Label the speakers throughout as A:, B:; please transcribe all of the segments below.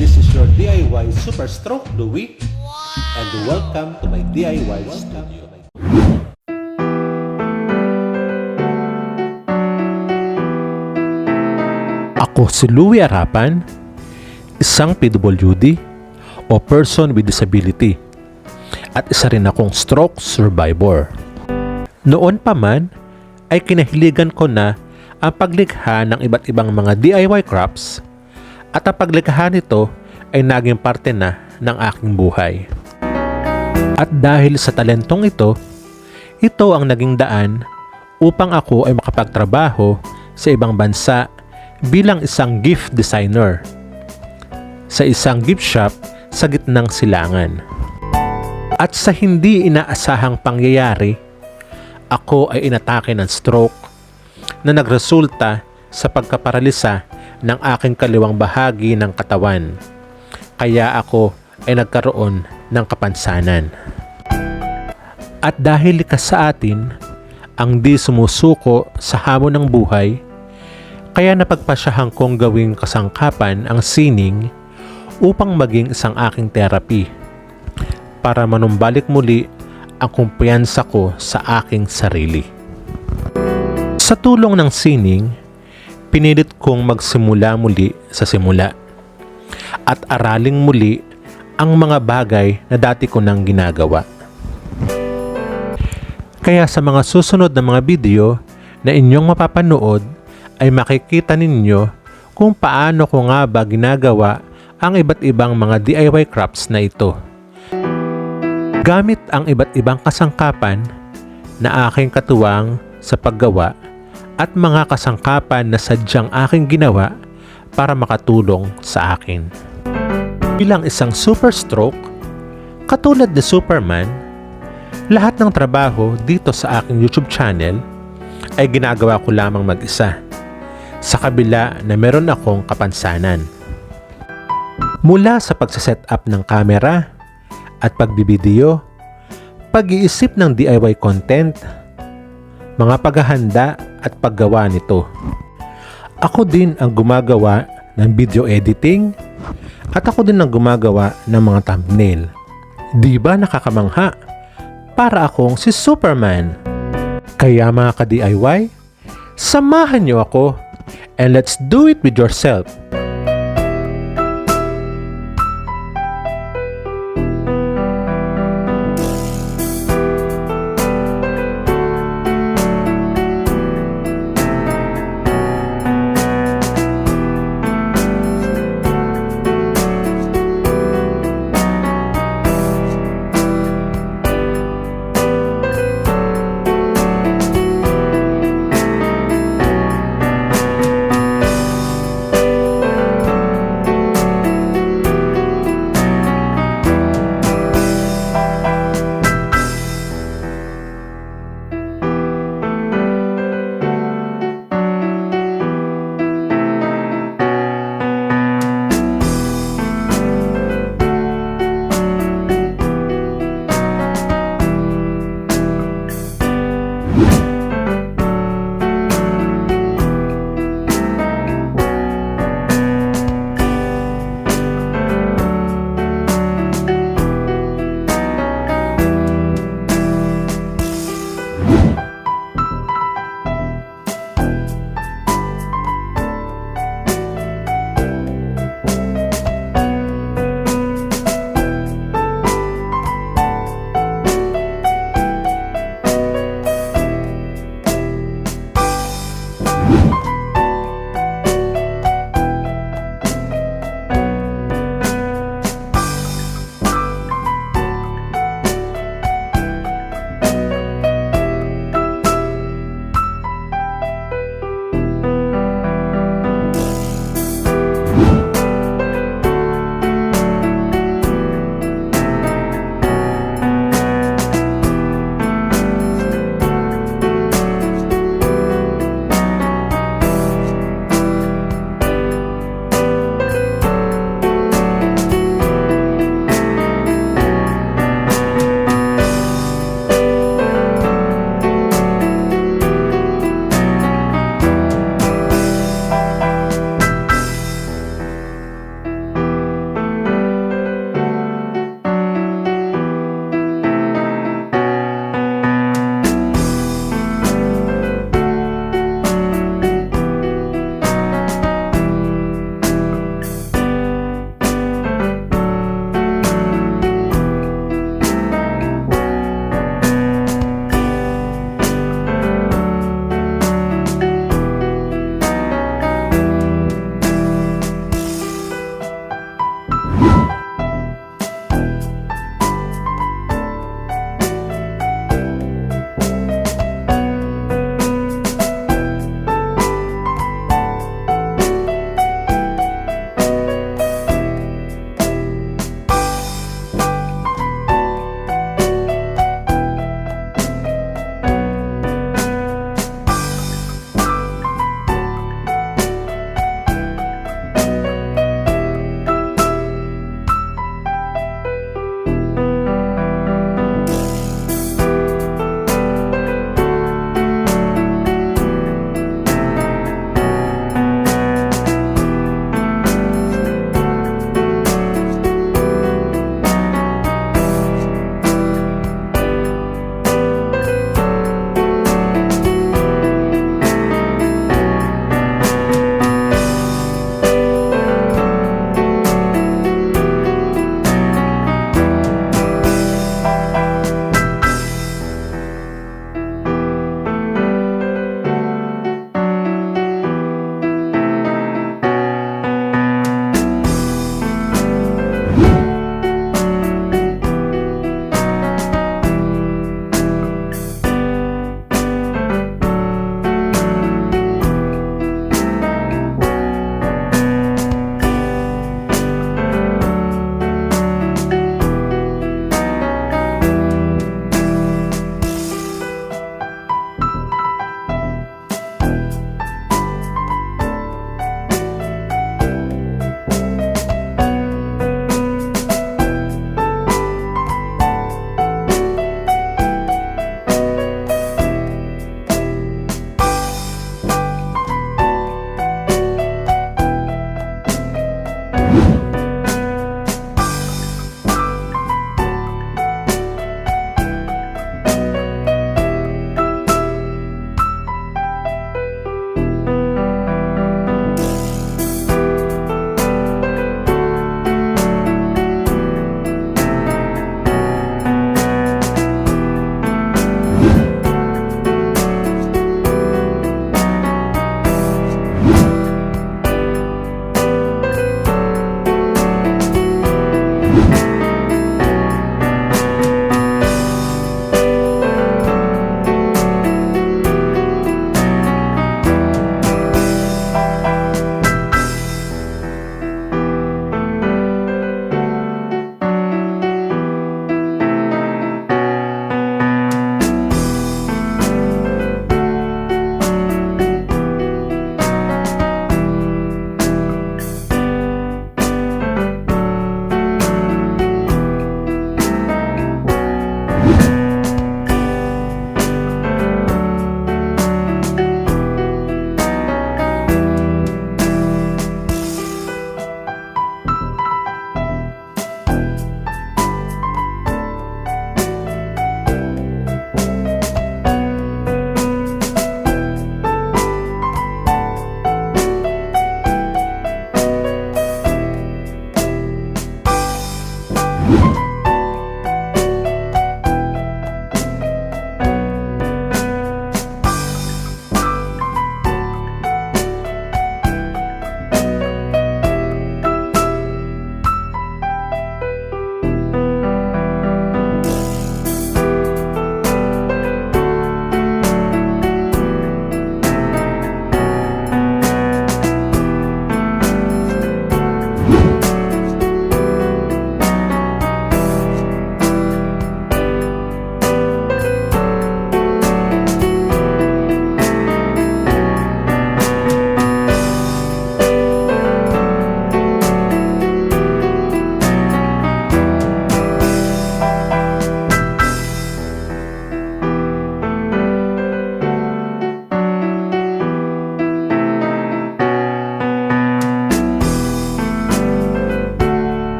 A: This is your DIY Super Stroke Louie, and welcome to my DIY studio. Ako si Louie Arapan, isang PWD o person with disability, at isa rin akong stroke survivor. Noon pa man ay kinahiligan ko na ang paglikha ng iba't ibang mga DIY crafts, at ang paglikha nito ay naging parte na ng aking buhay. At dahil sa talentong ito ang naging daan upang ako ay makapagtrabaho sa ibang bansa bilang isang gift designer sa isang gift shop sa gitnang silangan. At sa hindi inaasahang pangyayari, ako ay inatake ng stroke na nagresulta sa pagkaparalisa ng aking kaliwang bahagi ng katawan. Kaya ako ay nagkaroon ng kapansanan. At dahil likas sa atin ang di sumusuko sa hamon ng buhay, kaya napagpasyahan kong gawing kasangkapan ang sining upang maging isang aking therapy para manumbalik muli ang kumpiyansa ko sa aking sarili. Sa tulong ng sining, pinilit kong magsimula muli sa simula at araling muli ang mga bagay na dati ko nang ginagawa. Kaya sa mga susunod na mga video na inyong mapapanood ay makikita ninyo kung paano ko nga ba ginagawa ang iba't ibang mga DIY crafts na ito. Gamit ang iba't ibang kasangkapan na aking katuwang sa paggawa at mga kasangkapan na sadyang aking ginawa para makatulong sa akin. Bilang isang super stroke, katulad ni Superman, lahat ng trabaho dito sa aking YouTube channel ay ginagawa ko lamang mag-isa, sa kabila na meron akong kapansanan. Mula sa pagsaset up ng camera at pagbibideo, pag-iisip ng DIY content, mga paghahanda at paggawa nito. Ako din ang gumagawa ng video editing at ako din ang gumagawa ng mga thumbnail. Di ba nakakamangha? Para akong si Superman. Kaya mga ka-DIY, samahan niyo ako and let's do it with yourself.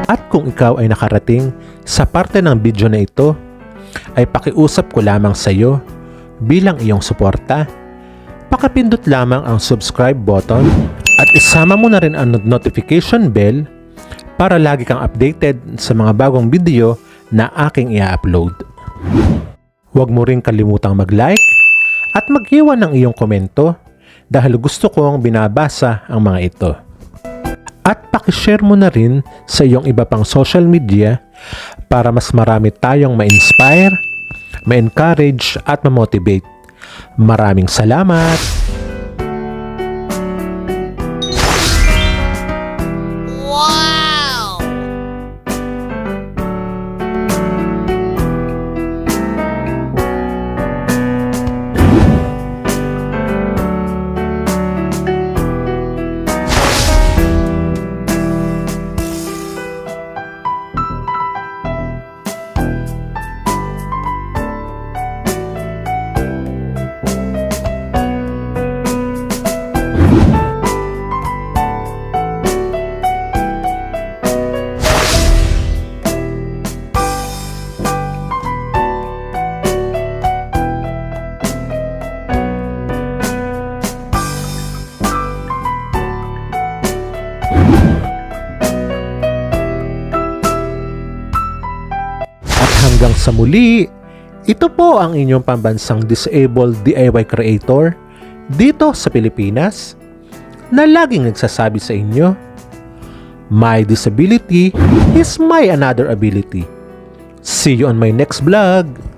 A: At kung ikaw ay nakarating sa parte ng video na ito, ay pakiusap ko lamang sa iyo bilang iyong suporta. Pakipindot lamang ang subscribe button at isama mo na rin ang notification bell para lagi kang updated sa mga bagong video na aking i-upload. Huwag mo rin kalimutang mag-like at mag-iwan ng iyong komento dahil gusto kong binabasa ang mga ito. pakishare mo na rin sa iyong iba pang social media para mas marami tayong ma-inspire, ma-encourage at ma-motivate. Maraming salamat! Hanggang sa muli, ito po ang inyong pambansang disabled DIY creator dito sa Pilipinas na laging nagsasabi sa inyo, my disability is my another ability. See you on my next vlog!